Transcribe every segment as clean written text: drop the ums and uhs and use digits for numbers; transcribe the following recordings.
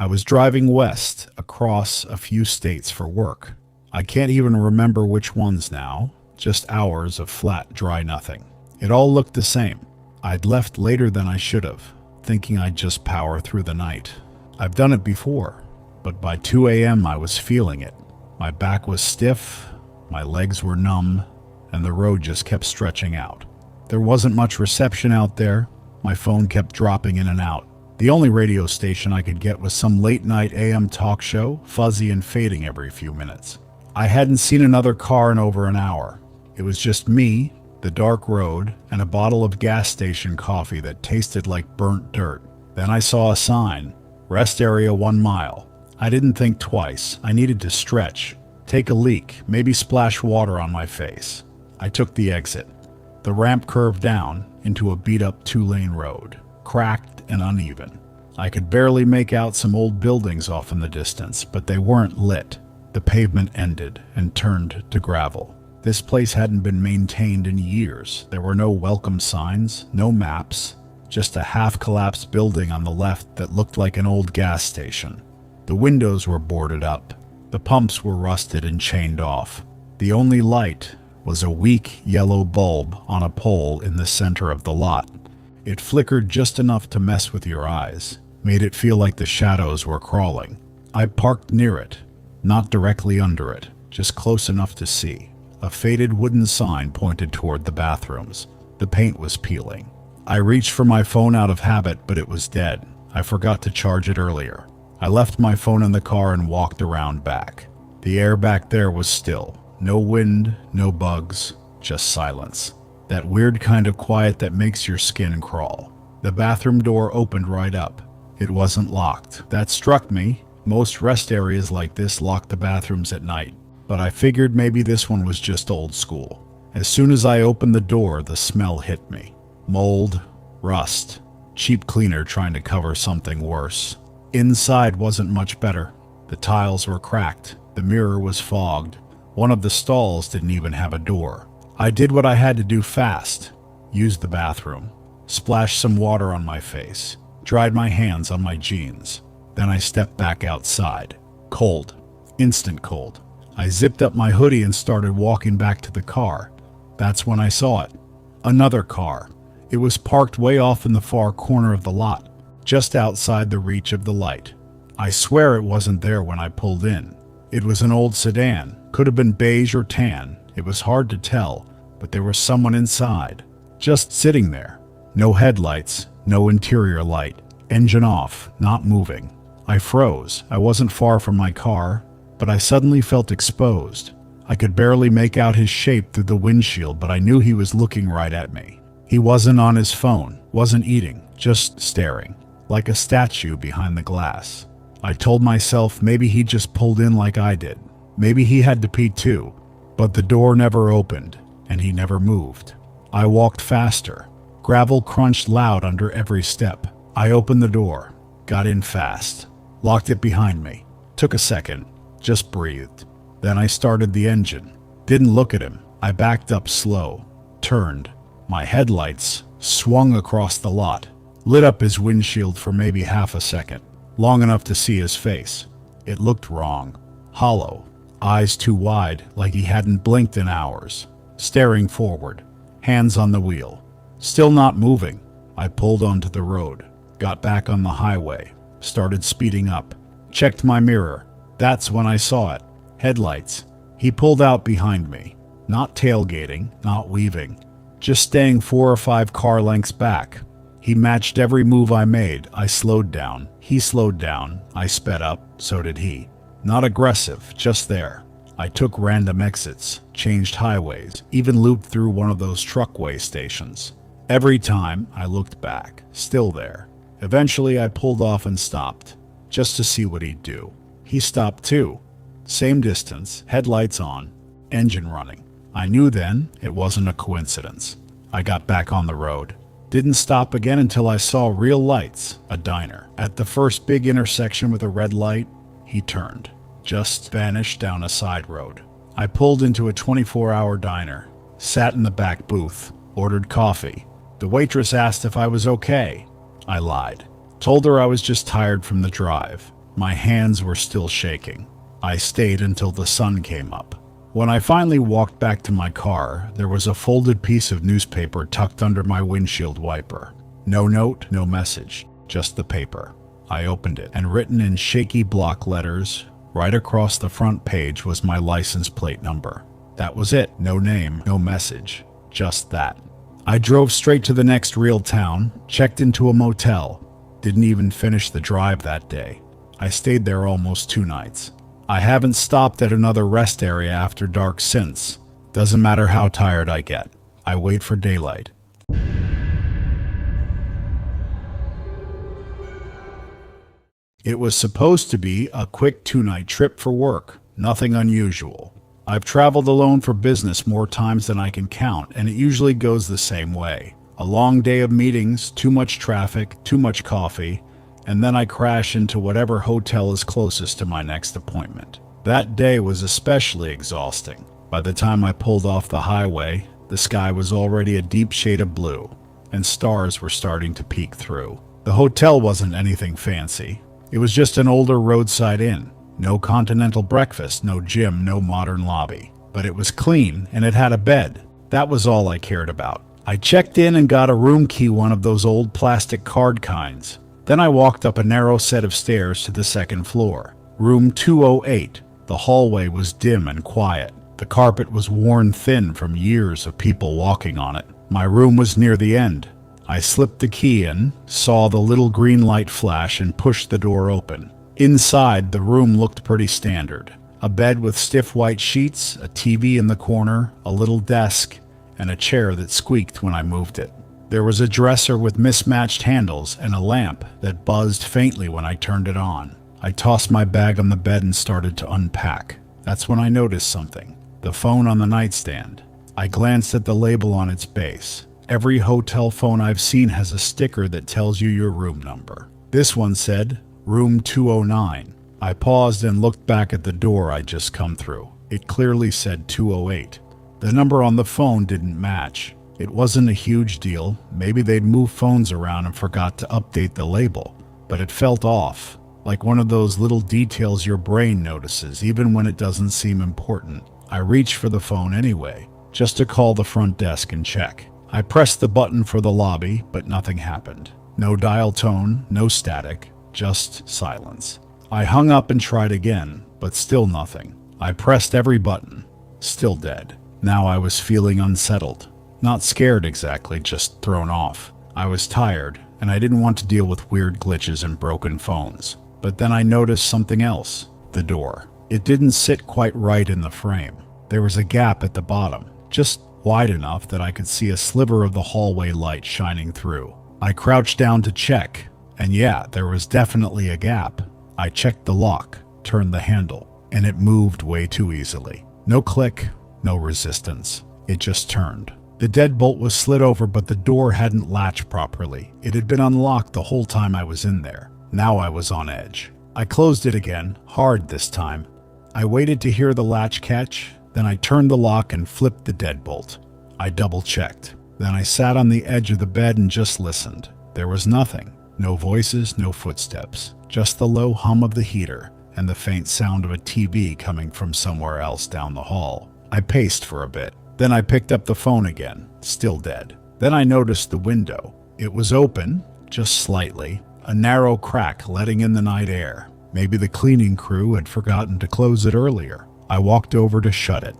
I was driving west across a few states for work. I can't even remember which ones now, just hours of flat, dry nothing. It all looked the same. I'd left later than I should have, thinking I'd just power through the night. I've done it before, but by 2 a.m. I was feeling it. My back was stiff, my legs were numb, and the road just kept stretching out. There wasn't much reception out there. My phone kept dropping in and out. The only radio station I could get was some late-night AM talk show, fuzzy and fading every few minutes. I hadn't seen another car in over an hour. It was just me, the dark road, and a bottle of gas station coffee that tasted like burnt dirt. Then I saw a sign, rest area 1 mile. I didn't think twice. I needed to stretch, take a leak, maybe splash water on my face. I took the exit. The ramp curved down into a beat-up 2-lane road, cracked and uneven. I could barely make out some old buildings off in the distance, but they weren't lit. The pavement ended and turned to gravel. This place hadn't been maintained in years. There were no welcome signs, no maps, just a half-collapsed building on the left that looked like an old gas station. The windows were boarded up. The pumps were rusted and chained off. The only light was a weak yellow bulb on a pole in the center of the lot. It flickered just enough to mess with your eyes, made it feel like the shadows were crawling. I parked near it, not directly under it, just close enough to see. A faded wooden sign pointed toward the bathrooms. The paint was peeling. I reached for my phone out of habit, but it was dead. I forgot to charge it earlier. I left my phone in the car and walked around back. The air back there was still. No wind, no bugs, just silence. That weird kind of quiet that makes your skin crawl. The bathroom door opened right up. It wasn't locked. That struck me. Most rest areas like this lock the bathrooms at night, but I figured maybe this one was just old school. As soon as I opened the door, the smell hit me. Mold, rust, cheap cleaner trying to cover something worse. Inside wasn't much better. The tiles were cracked. The mirror was fogged. One of the stalls didn't even have a door. I did what I had to do fast. Used the bathroom. Splashed some water on my face. Dried my hands on my jeans. Then I stepped back outside. Cold. Instant cold. I zipped up my hoodie and started walking back to the car. That's when I saw it. Another car. It was parked way off in the far corner of the lot, just outside the reach of the light. I swear it wasn't there when I pulled in. It was an old sedan. Could have been beige or tan. It was hard to tell, but there was someone inside, just sitting there. No headlights, no interior light. Engine off, not moving. I froze. I wasn't far from my car, but I suddenly felt exposed. I could barely make out his shape through the windshield, but I knew he was looking right at me. He wasn't on his phone, wasn't eating, just staring, like a statue behind the glass. I told myself maybe he just pulled in like I did. Maybe he had to pee too, but the door never opened, and he never moved. I walked faster. Gravel crunched loud under every step. I opened the door, got in fast, locked it behind me. Took a second, just breathed. Then I started the engine. Didn't look at him. I backed up slow, turned. My headlights swung across the lot, lit up his windshield for maybe half a second, long enough to see his face. It looked wrong, hollow, eyes too wide like he hadn't blinked in hours, staring forward, hands on the wheel. Still not moving. I pulled onto the road, got back on the highway, started speeding up, checked my mirror. That's when I saw it. Headlights. He pulled out behind me, not tailgating, not weaving, just staying 4 or 5 car lengths back. He matched every move I made. I slowed down. He slowed down. I sped up. So did he. Not aggressive, just there. I took random exits, changed highways, even looped through one of those truckway stations. Every time I looked back, still there. Eventually I pulled off and stopped, just to see what he'd do. He stopped too. Same distance, headlights on, engine running. I knew then it wasn't a coincidence. I got back on the road. Didn't stop again until I saw real lights, a diner. At the first big intersection with a red light, he turned, just vanished down a side road. I pulled into a 24-hour diner, sat in the back booth, ordered coffee. The waitress asked if I was okay. I lied. Told her I was just tired from the drive. My hands were still shaking. I stayed until the sun came up. When I finally walked back to my car, there was a folded piece of newspaper tucked under my windshield wiper. No note, no message, just the paper. I opened it, and written in shaky block letters, right across the front page was my license plate number. That was it. No name, no message, just that. I drove straight to the next real town, checked into a motel. Didn't even finish the drive that day. I stayed there almost 2 nights. I haven't stopped at another rest area after dark since. Doesn't matter how tired I get. I wait for daylight. It was supposed to be a quick 2-night trip for work, nothing unusual. I've traveled alone for business more times than I can count, and it usually goes the same way. A long day of meetings, too much traffic, too much coffee, and then I crash into whatever hotel is closest to my next appointment. That day was especially exhausting. By the time I pulled off the highway, the sky was already a deep shade of blue, and stars were starting to peek through. The hotel wasn't anything fancy. It was just an older roadside inn. No continental breakfast, no gym, no modern lobby. But it was clean, and it had a bed. That was all I cared about. I checked in and got a room key, one of those old plastic card kinds. Then I walked up a narrow set of stairs to the second floor. Room 208. The hallway was dim and quiet. The carpet was worn thin from years of people walking on it. My room was near the end. I slipped the key in, saw the little green light flash, and pushed the door open. Inside, the room looked pretty standard. A bed with stiff white sheets, a TV in the corner, a little desk, and a chair that squeaked when I moved it. There was a dresser with mismatched handles and a lamp that buzzed faintly when I turned it on. I tossed my bag on the bed and started to unpack. That's when I noticed something. The phone on the nightstand. I glanced at the label on its base. Every hotel phone I've seen has a sticker that tells you your room number. This one said, Room 209. I paused and looked back at the door I'd just come through. It clearly said 208. The number on the phone didn't match. It wasn't a huge deal. Maybe they'd moved phones around and forgot to update the label. But it felt off, like one of those little details your brain notices even when it doesn't seem important. I reached for the phone anyway, just to call the front desk and check. I pressed the button for the lobby, but nothing happened. No dial tone, no static. Just silence. I hung up and tried again, but still nothing. I pressed every button. Still dead. Now I was feeling unsettled. Not scared exactly, just thrown off. I was tired, and I didn't want to deal with weird glitches and broken phones. But then I noticed something else. The door. It didn't sit quite right in the frame. There was a gap at the bottom, just wide enough that I could see a sliver of the hallway light shining through. I crouched down to check. And yeah, there was definitely a gap. I checked the lock, turned the handle, and it moved way too easily. No click, no resistance. It just turned. The deadbolt was slid over, but the door hadn't latched properly. It had been unlocked the whole time I was in there. Now I was on edge. I closed it again, hard this time. I waited to hear the latch catch, then I turned the lock and flipped the deadbolt. I double-checked. Then I sat on the edge of the bed and just listened. There was nothing. No voices, no footsteps, just the low hum of the heater and the faint sound of a TV coming from somewhere else down the hall. I paced for a bit. Then I picked up the phone again, still dead. Then I noticed the window. It was open, just slightly, a narrow crack letting in the night air. Maybe the cleaning crew had forgotten to close it earlier. I walked over to shut it,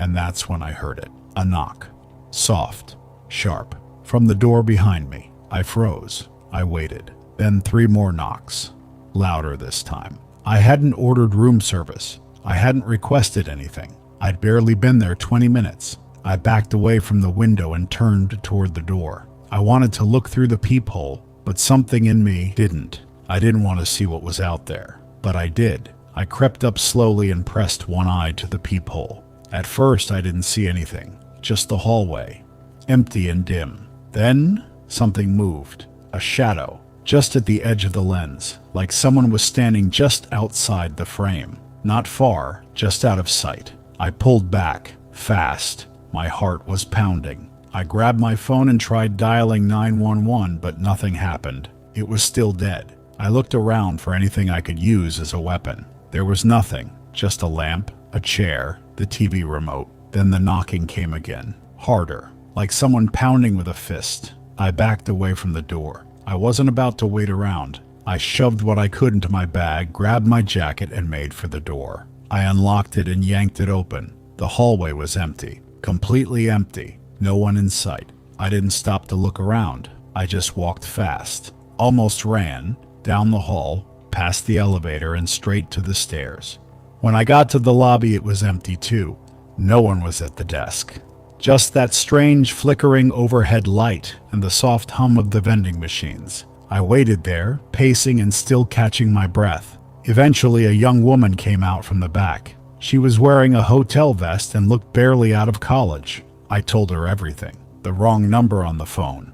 and that's when I heard it. A knock. Soft, sharp, from the door behind me. I froze. I waited. Then 3 more knocks. Louder this time. I hadn't ordered room service. I hadn't requested anything. I'd barely been there 20 minutes. I backed away from the window and turned toward the door. I wanted to look through the peephole, but something in me didn't. I didn't want to see what was out there, but I did. I crept up slowly and pressed one eye to the peephole. At first, I didn't see anything, just the hallway, empty and dim. Then, something moved. A shadow, just at the edge of the lens, like someone was standing just outside the frame. Not far, just out of sight. I pulled back, fast. My heart was pounding. I grabbed my phone and tried dialing 911, but nothing happened. It was still dead. I looked around for anything I could use as a weapon. There was nothing, just a lamp, a chair, the TV remote. Then the knocking came again, harder, like someone pounding with a fist. I backed away from the door. I wasn't about to wait around. I shoved what I could into my bag, grabbed my jacket, and made for the door. I unlocked it and yanked it open. The hallway was empty, completely empty, no one in sight. I didn't stop to look around. I just walked fast, almost ran, down the hall, past the elevator and straight to the stairs. When I got to the lobby, it was empty too. No one was at the desk. Just that strange flickering overhead light and the soft hum of the vending machines. I waited there, pacing and still catching my breath. Eventually, a young woman came out from the back. She was wearing a hotel vest and looked barely out of college. I told her everything. The wrong number on the phone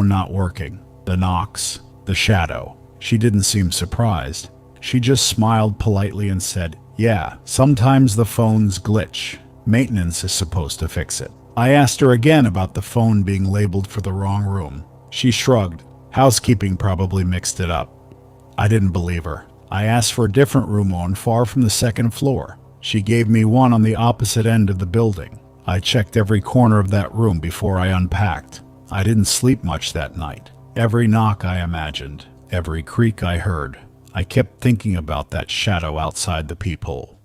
not working, the knocks, the shadow. She didn't seem surprised. She just smiled politely and said, "Yeah, sometimes the phones glitch. Maintenance is supposed to fix it." I asked her again about the phone being labeled for the wrong room. She shrugged. Housekeeping probably mixed it up. I didn't believe her. I asked for a different room on far from the second floor. She gave me one on the opposite end of the building. I checked every corner of that room before I unpacked. I didn't sleep much that night. Every knock I imagined, every creak I heard. I kept thinking about that shadow outside the peephole.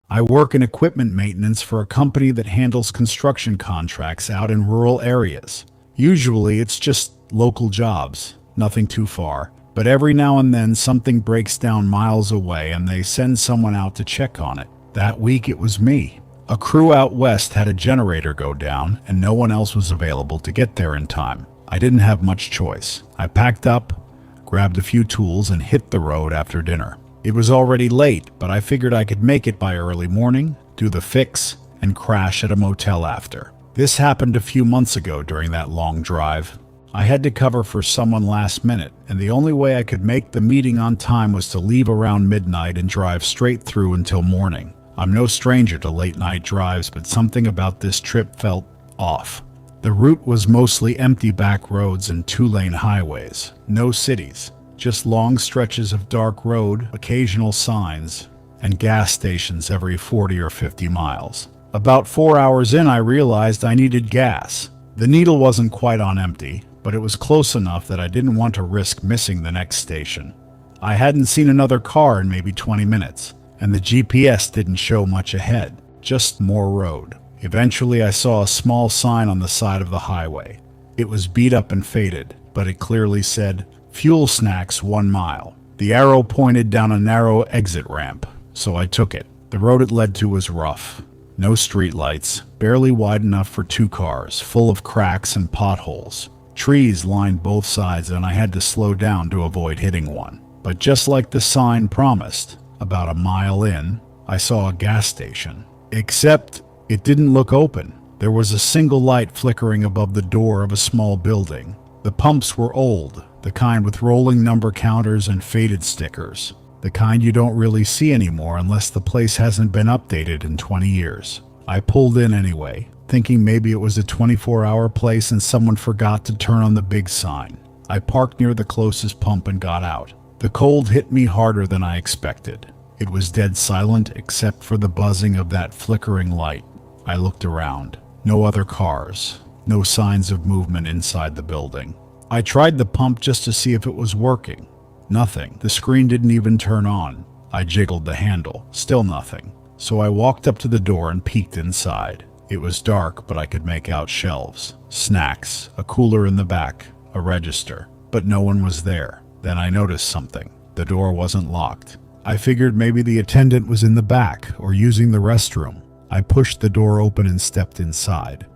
I work in equipment maintenance for a company that handles construction contracts out in rural areas. Usually it's just local jobs, nothing too far. But every now and then something breaks down miles away and they send someone out to check on it. That week it was me. A crew out west had a generator go down and no one else was available to get there in time. I didn't have much choice. I packed up, grabbed a few tools and hit the road after dinner. It was already late, but I figured I could make it by early morning, do the fix, and crash at a motel after. This happened a few months ago during that long drive. I had to cover for someone last minute, and the only way I could make the meeting on time was to leave around midnight and drive straight through until morning. I'm no stranger to late night drives, but something about this trip felt off. The route was mostly empty back roads and two-lane highways. No cities, just long stretches of dark road, occasional signs, and gas stations every 40 or 50 miles. About 4 hours in, I realized I needed gas. The needle wasn't quite on empty, but it was close enough that I didn't want to risk missing the next station. I hadn't seen another car in maybe 20 minutes, and the GPS didn't show much ahead, just more road. Eventually, I saw a small sign on the side of the highway. It was beat up and faded, but it clearly said, "Fuel snacks 1 mile." The arrow pointed down a narrow exit ramp, so I took it. The road it led to was rough. No streetlights, barely wide enough for 2 cars, full of cracks and potholes. Trees lined both sides and I had to slow down to avoid hitting one. But just like the sign promised, about a mile in, I saw a gas station. Except it didn't look open. There was a single light flickering above the door of a small building. The pumps were old, the kind with rolling number counters and faded stickers. The kind you don't really see anymore unless the place hasn't been updated in 20 years. I pulled in anyway, thinking maybe it was a 24-hour place and someone forgot to turn on the big sign. I parked near the closest pump and got out. The cold hit me harder than I expected. It was dead silent except for the buzzing of that flickering light. I looked around. No other cars. No signs of movement inside the building. I tried the pump just to see if it was working. Nothing. The screen didn't even turn on. I jiggled the handle. Still nothing. So I walked up to the door and peeked inside. It was dark, but I could make out shelves, snacks, a cooler in the back, a register. But no one was there. Then I noticed something. The door wasn't locked. I figured maybe the attendant was in the back or using the restroom. I pushed the door open and stepped inside.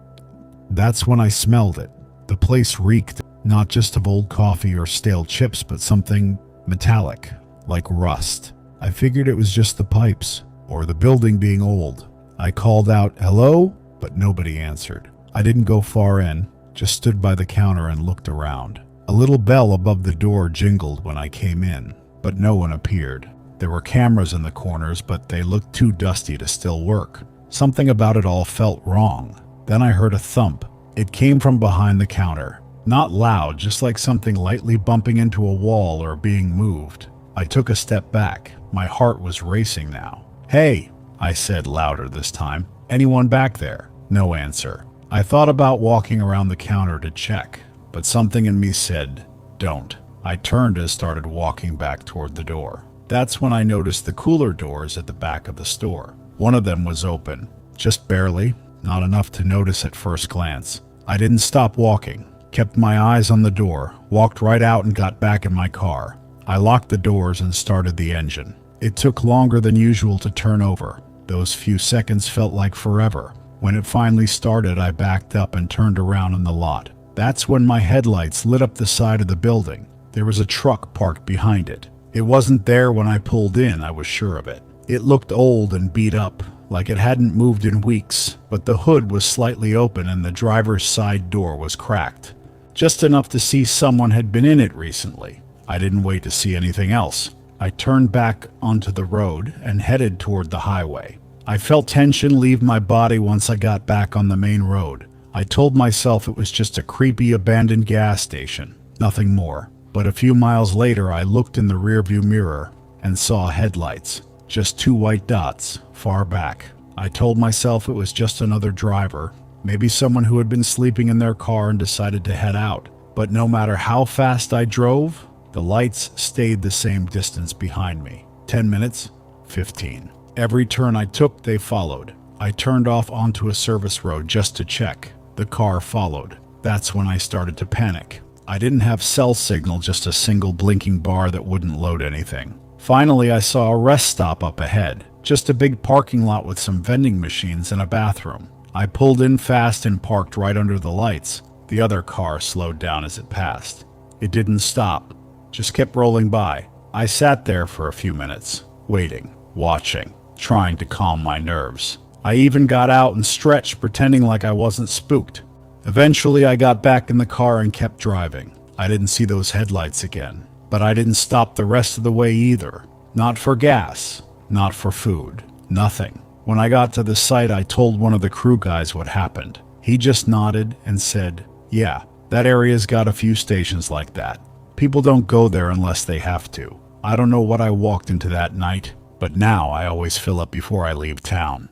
That's when I smelled it. The place reeked, not just of old coffee or stale chips, but something metallic, like rust. I figured it was just the pipes, or the building being old. I called out, "Hello?" but nobody answered. I didn't go far in, just stood by the counter and looked around. A little bell above the door jingled when I came in, but no one appeared. There were cameras in the corners, but they looked too dusty to still work. Something about it all felt wrong. Then I heard a thump, It came from behind the counter. Not loud, just like something lightly bumping into a wall or being moved. I took a step back. My heart was racing now. "Hey," I said louder this time. "Anyone back there?" No answer. I thought about walking around the counter to check, but something in me said, "Don't." I turned and started walking back toward the door. That's when I noticed the cooler doors at the back of the store. One of them was open, just barely, not enough to notice at first glance. I didn't stop walking, kept my eyes on the door, walked right out and got back in my car. I locked the doors and started the engine. It took longer than usual to turn over. Those few seconds felt like forever. When it finally started, I backed up and turned around in the lot. That's when my headlights lit up the side of the building. There was a truck parked behind it. It wasn't there when I pulled in, I was sure of it. It looked old and beat up, like it hadn't moved in weeks, but the hood was slightly open and the driver's side door was cracked. Just enough to see someone had been in it recently. I didn't wait to see anything else. I turned back onto the road and headed toward the highway. I felt tension leave my body once I got back on the main road. I told myself it was just a creepy abandoned gas station, nothing more. But a few miles later, I looked in the rearview mirror and saw headlights, just two white dots, far back. I told myself it was just another driver, maybe someone who had been sleeping in their car and decided to head out. But no matter how fast I drove, the lights stayed the same distance behind me. 10 minutes, 15. Every turn I took, they followed. I turned off onto a service road just to check. The car followed. That's when I started to panic. I didn't have cell signal, just a single blinking bar that wouldn't load anything. Finally, I saw a rest stop up ahead. Just a big parking lot with some vending machines and a bathroom. I pulled in fast and parked right under the lights. The other car slowed down as it passed. It didn't stop, just kept rolling by. I sat there for a few minutes, waiting, watching, trying to calm my nerves. I even got out and stretched, pretending like I wasn't spooked. Eventually, I got back in the car and kept driving. I didn't see those headlights again, but I didn't stop the rest of the way either. Not for gas, not for food, nothing. When I got to the site, I told one of the crew guys what happened. He just nodded and said, "Yeah, that area's got a few stations like that. People don't go there unless they have to." I don't know what I walked into that night, but now I always fill up before I leave town.